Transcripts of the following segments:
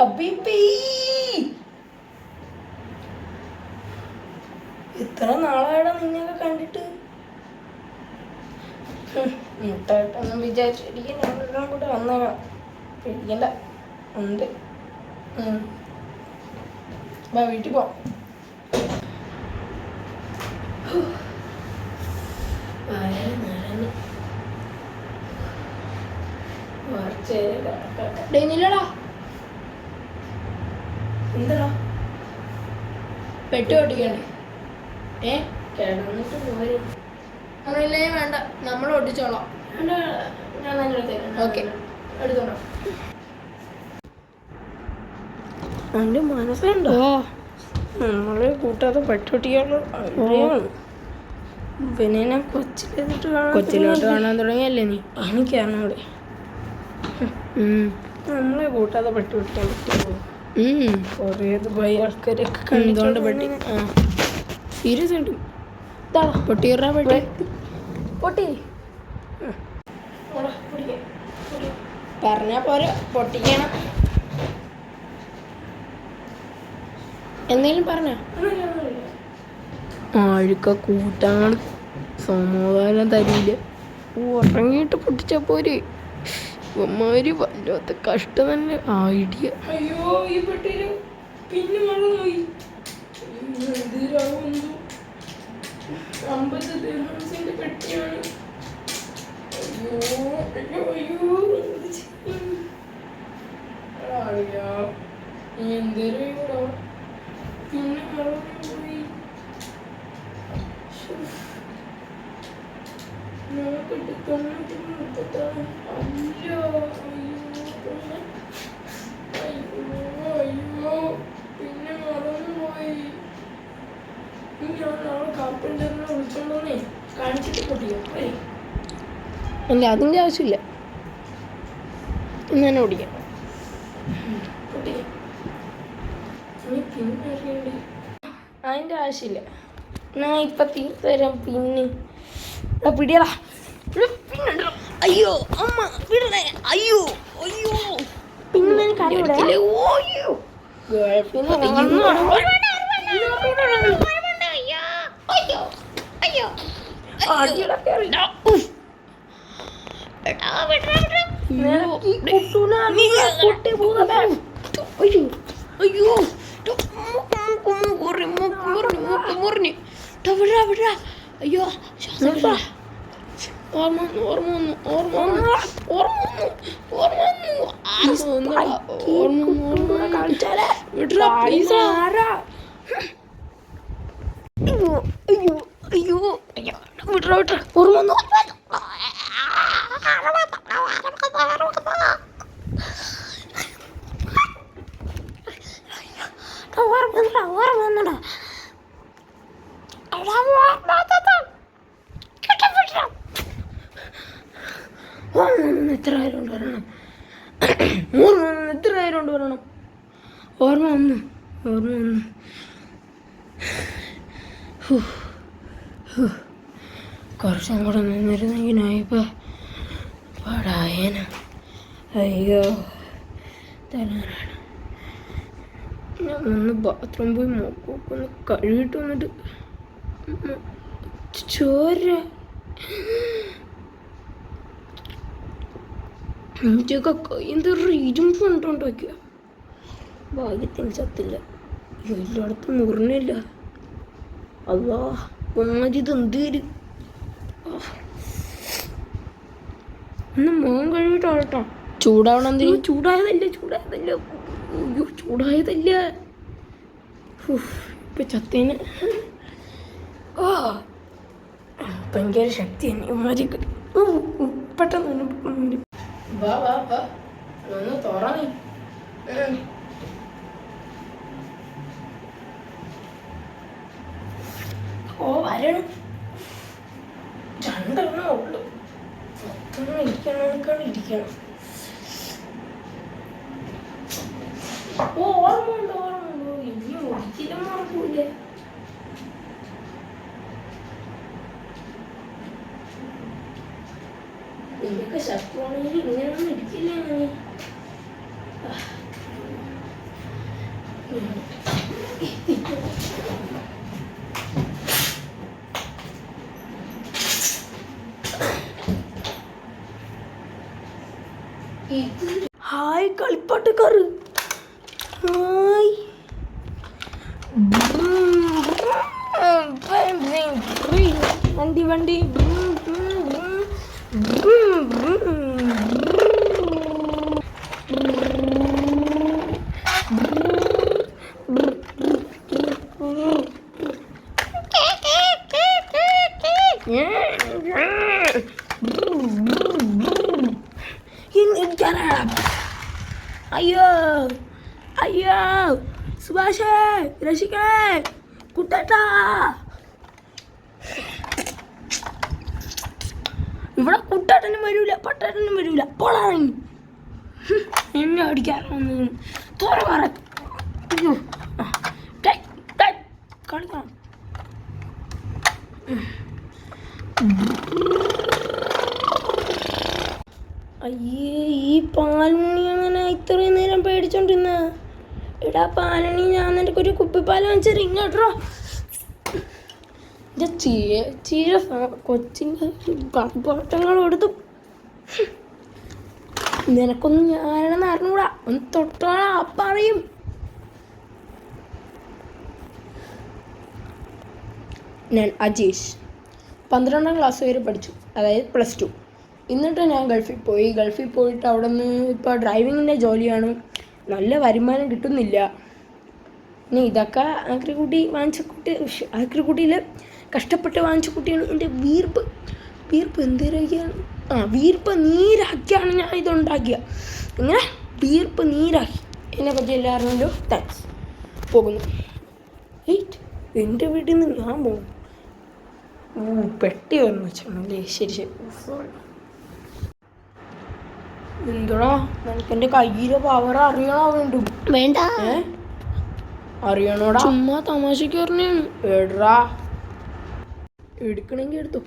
ഹബീബി എത്ര നാളായിടാ നിന്നെയൊക്കെ കണ്ടിട്ട്. മുട്ടായിട്ടൊന്നും വിചാരിച്ചിരിക്കും ഞങ്ങളെല്ലാം കൂടെ വന്നേക്കാം. പേടിക്കണ്ട, ഉണ്ട്. വീട്ടിൽ പോവാം. എന്താ പെട്ടി ഓട്ടിക്കണ്ടേ? കിടന്നിട്ട് പോയി. അങ്ങനെയല്ലേ വേണ്ട, നമ്മൾ ഓട്ടിച്ചോളാം. ഞാൻ തന്നെ എടുത്തേക്കാം. ഓക്കെ, എടുത്തോളാം. എൻ്റെ മനസ്സുണ്ടോ നമ്മളെ കൂട്ടാതെ പെട്ടൊട്ടിയാണ്. പിന്നെ ഞാൻ കൊച്ചിലോട്ട് കാണാൻ തുടങ്ങിയല്ലേ നീ? എനിക്കാണ് ഇവിടെ നമ്മളെ കൂട്ടാതെ പെട്ടി പൊട്ടിക്കാൻ പറ്റുമോ? കുറേ ദുബായ് ആൾക്കാരൊക്കെ കണ്ടുകൊണ്ട് പെട്ടി സീരിയസ് ആയിട്ട് പൊട്ടിയറാ പെട്ടി പൊട്ടി പറഞ്ഞാ പോരാ, പൊട്ടിക്കണം. എന്തെങ്കിലും പറഞ്ഞ ആഴ്ക്ക കൂട്ടാണ് സമാധാനം തരില്ല. ഉറങ്ങിയിട്ട് പൊട്ടിച്ചാ പോരെ. അമ്മമാര് വല്ലാത്ത കഷ്ടം തന്നെ ഐഡിയ. അയ്യോ ഈ പെട്ടിയില് പിന്നെ മറന്നുപോയി. 50 ദിർഹംസിന്റെ പെട്ടിയാണ്. അയ്യോ അയ്യോ അയ്യോ എന്തേലും പിന്നെ മറന്നുപോയി. നോക്കട്ടെ, 90 അയ്യോ അയ്യോ പിന്നെ മറന്നുപോയി. ഞാൻ നാളെ കാർപ്പൻ്ററിനെ വിളിച്ചോണ്ടോന്നേ കാണിച്ചിട്ട് പൊട്ടിക്കാം. അല്ല, അതിൻ്റെ ആവശ്യമില്ല. ഇന്ന് തന്നെ പൊട്ടിക്കാം. പിന്നെ അറിയണ്ടേ? അതിൻ്റെ ആവശ്യമില്ല. ഞാൻ ഇപ്പം തീർത്ത് തരാം. പിന്നെ പിടിയടാ. പിന്നെ അയ്യോ അമ്മ വിടണേ. അയ്യോ അയ്യോ പിന്നെ കരയില്ലേ? ഓയ്യോ അയ്യോ എത്ര ആയിരം കൊണ്ടുവരണം? എത്ര ആയിരം കൊണ്ടുവരണം? ഓർമ്മ വന്നു. കുറച്ചും കൂടെ നിന്നിരുന്നെങ്കിൽ ഞാനിപ്പോൾ പാടായേന. അയ്യോ തരാനാണ്. ഞാൻ ഒന്ന് ബാത്റൂം പോയി മോക്കൊക്കെ ഒന്ന് കഴുകിട്ട് വന്നിട്ട് ചോര എനിക്കൊക്കെ കയ്യെന്ത് ഇരുമ്പ് കൊണ്ടുണ്ടാക്കിയ. ഭാഗ്യത്തിന് ചത്തില്ല. എല്ലായിടത്തും മുറിഞ്ഞില്ല. അല്ലാ ഒന്നാജിത് എന്തേലും ഒന്ന് മോൻ കഴുകിട്ടോ. ചൂടാവണം. ചൂടായതല്ല. അയ്യോ ചൂടായതല്ല. ഇപ്പൊ ചത്തേന് ഭയങ്കര ശക്തി തന്നെ. പെട്ടെന്ന് വാ ഒന്ന് തുറന്നേ. വരണം. 2 എണ്ണേ ഉള്ളു. മൊത്തം ഇരിക്കണം. ഓർമ്മയുണ്ടോ? ഇനി ഒരിക്കലും മറക്കൂല. നിനക്ക് ശത്രുവാണെങ്കിൽ ഇങ്ങനെയൊന്നും ഇരിക്കില്ല. ഹായ് കളിപ്പാട്ടക്കാർ, ഹായ്. വണ്ടി വണ്ടി അയ്യോ അയ്യോ സുഭാഷേ രക്ഷിക്കണേ കുട്ടേട്ടാ. ഇവിടെ കുട്ടേട്ടനും വരൂല പട്ടേട്ടനും വരൂല. പോളായി എന്നെ അടിക്കാറൊന്നു തുറ കളിക്കണം. അയ്യേ ഈ പാലുണ്ണിയാണ് ഞാൻ ഇത്രയും നേരം പേടിച്ചോണ്ടിരുന്ന. എടാ പാലുണ്ണി, ഞാൻ നിനക്ക് ഒരു കുപ്പിപ്പാൽ വാങ്ങിച്ചത് ഇങ്ങോട്ടോ. ചീര കൊച്ചിൻ്റെ കളിപ്പാട്ടങ്ങൾ എടുത്തു. നിനക്കൊന്നും ഞാനാണെന്ന് അറിഞ്ഞൂടാ. ഒന്ന് തൊട്ടോളാ പറയും. ഞാൻ അജീഷ്, 12ാം ക്ലാസ് വരെ പഠിച്ചു, അതായത് +2. എന്നിട്ട് ഞാൻ ഗൾഫിൽ പോയിട്ട് അവിടെ നിന്ന് ഇപ്പോൾ ഡ്രൈവിങ്ങിൻ്റെ ജോലിയാണ്. നല്ല വരുമാനം കിട്ടുന്നില്ല. പിന്നെ ഇതൊക്കെ ആക്രിക്കുട്ടിയിൽ കഷ്ടപ്പെട്ട് വാങ്ങിച്ച കുട്ടിയാണ്. എൻ്റെ വീർപ്പ് എന്തേരൊക്കെയാണ്. വീർപ്പ് നീരാക്കിയാണ് ഞാൻ ഇതുണ്ടാക്കിയത്. ഇങ്ങനെ വീർപ്പ് നീരാക്കി. എന്നെപ്പറ്റി എല്ലാവരും താങ്ക്സ്. പോകുന്നു. എൻ്റെ വീട്ടിൽ നിന്ന് ഞാൻ പോകും. പെട്ടി വന്നു വെച്ചാണല്ലേ. ശരി. എന്തോടാ നിനക്ക് എൻ്റെ കയ്യിലെ പവർ അറിയണോ? വേണ്ട അറിയണോടാ. ചുമ്മാ തമാശക്ക് പറഞ്ഞാണ്. എടാ എടുക്കണമെങ്കിൽ എടുത്തു.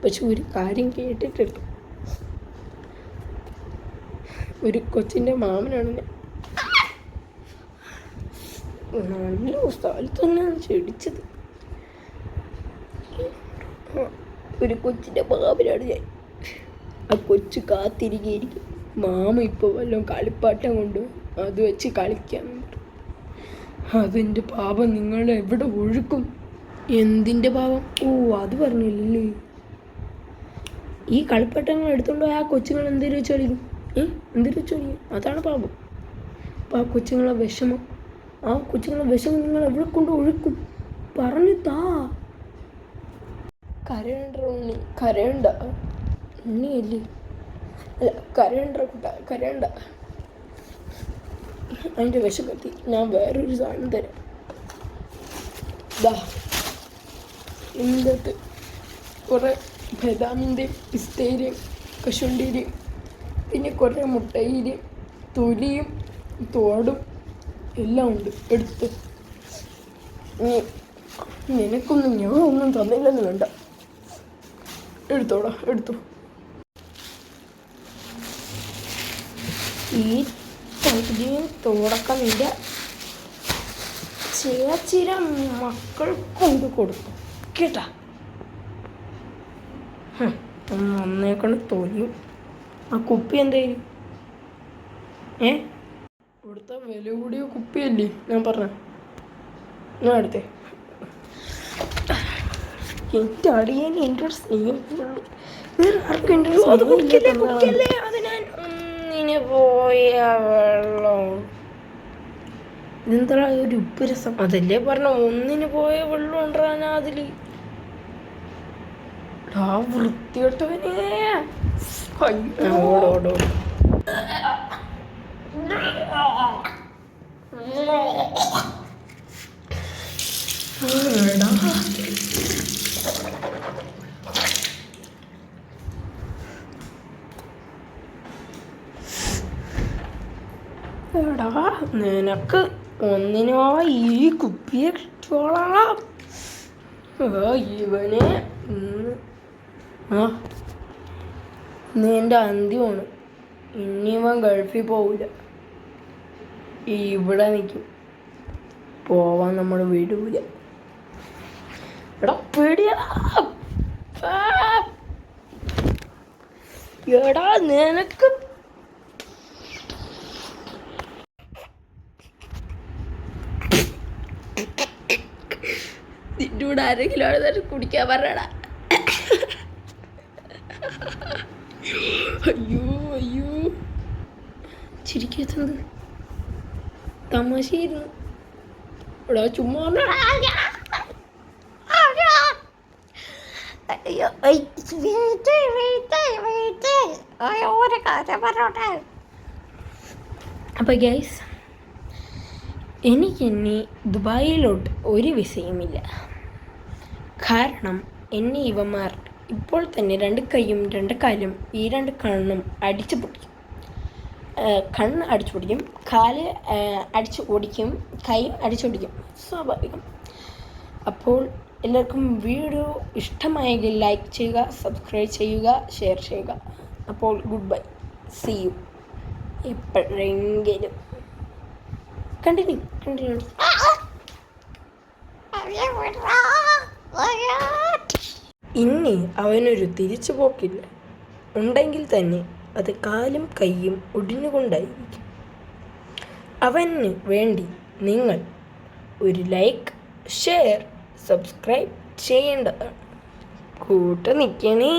പക്ഷെ ഒരു കാര്യം കേട്ടിട്ടെടുത്തു. ഒരു കൊച്ചിൻ്റെ മാമനാണ് ഞാൻ. നല്ല സ്ഥലത്ത് തന്നെയാണ് ചെടിച്ചത്. ഒരു കൊച്ചിൻ്റെ മാമനാണ് ഞാൻ. ആ കൊച്ചു കാത്തിരിക്കും. മാമ ഇപ്പോൾ വല്ലതും കളിപ്പാട്ടം കൊണ്ട് അത് വെച്ച് കളിക്കാൻ. അതിൻ്റെ പാപം നിങ്ങൾ എവിടെ ഒഴുക്കും? എന്തിൻ്റെ പാപം? അത് പറഞ്ഞില്ലല്ലേ. ഈ കളിപ്പാട്ടങ്ങൾ എടുത്തുകൊണ്ട് ആ കൊച്ചുങ്ങൾ എന്തൊരു വെച്ച് കളിക്കും? അതാണ് പാപം. അപ്പോൾ ആ കൊച്ചുങ്ങളെ വിഷമം നിങ്ങൾ എവിടെ കൊണ്ട് ഒഴുക്കും? പറഞ്ഞു താ. കരയണ്ട ഉണ്ണിയല്ലേ. അല്ല കരയണ്ട. അതിൻ്റെ വിഷമത്തി ഞാൻ വേറൊരു സാധനം തരാം. ഇതിൻ്റെ കുറേ ബദാമിൻ്റെയും പിസ്തേരിയും കശുവണ്ടിയുടെയും പിന്നെ കുറേ മുട്ടയിലും തൊലിയും തോടും എല്ലാം ഉണ്ട്. എടുത്ത് നിനക്കൊന്നും ഞാൻ ഒന്നും തന്നില്ലെന്ന് വേണ്ട. എടുത്തോ. ഈ തൊലിയും തോടൊക്കെ നിന്റെ ചേച്ചിര മക്കൾ കൊണ്ട് കൊടുത്തു കേട്ടാ. ഒന്നേക്കൊണ്ട് തൊലിയും. ആ കുപ്പി എന്തായാലും ഇവിടുത്തെ വില കൂടിയ കുപ്പിയല്ലേ ഞാൻ പറഞ്ഞ. ഞാൻ എടുത്തേ. എൻ്റെ അടിയന് എൻ്റെ ഒരു സ്നേഹമുള്ളൂ. വേറെ ആർക്കും എൻ്റെ അത് ഞാൻ ഒന്നിന് പോയ വെള്ളം. ഇതെന്താ ഒരു ഉപ്പ് രസം? അതല്ലേ പറഞ്ഞ ഒന്നിന് പോയ വെള്ളം ഉണ്ടാ അതിൽ. വൃത്തിയോട്ടവനെ ഓടോടോ. എടാ നിനക്ക് ഒന്നിനോ ഈ കുപ്പിയെ കിട്ടോളാം. ഇവനെ നിന്റെ അന്ത്യമാണ്. ഇനിവൻ ഗൾഫിൽ പോവില്ല, ഇവിടെ നിൽക്കും. പോവാൻ നമ്മൾ വിടൂല. എടാ പേടിയാ. എടാ നിനക്ക് ഇവിടെ ആരെങ്കിലും ആണെന്ന് കുടിക്കാൻ പറയടാ. അയ്യോ അയ്യോ, ചിരിക്കത്തുന്നത് തമാശയായിരുന്നു. ഇവിടെ ചുമ്മാ അപ്പോൾ ഗൈസ്, എനിക്കിനി ദുബായിലോട്ട് ഒരു വിസയുമില്ല. കാരണം എന്നെ ഇവന്മാർ ഇപ്പോൾ തന്നെ 2 കൈയും 2 കാലും ഈ 2 കണ്ണും അടിച്ചു പൊട്ടിക്കും. കണ്ണ് അടിച്ചു പൊടിക്കും, കാല് അടിച്ചു ഓടിക്കും, കൈ അടിച്ചോടിക്കും, സ്വാഭാവികം. അപ്പോൾ എല്ലാവർക്കും വീഡിയോ ഇഷ്ടമായെങ്കിൽ ലൈക്ക് ചെയ്യുക, സബ്സ്ക്രൈബ് ചെയ്യുക, ഷെയർ ചെയ്യുക. അപ്പോൾ ഗുഡ് ബൈ, സീ യു. എപ്പോഴെങ്കിലും കണ്ടിന്യൂ. ഇനി അവനൊരു തിരിച്ചു പോക്കില്ല. ഉണ്ടെങ്കിൽ തന്നെ അത് കാലും കൈയും ഒടിഞ്ഞുകൊണ്ടായിരിക്കും. അവന് വേണ്ടി നിങ്ങൾ ഒരു ലൈക്ക്, ഷെയർ, സബ്സ്ക്രൈബ് ചെയ്യേണ്ടതാണ്. കൂട്ട് നിൽക്കണേ.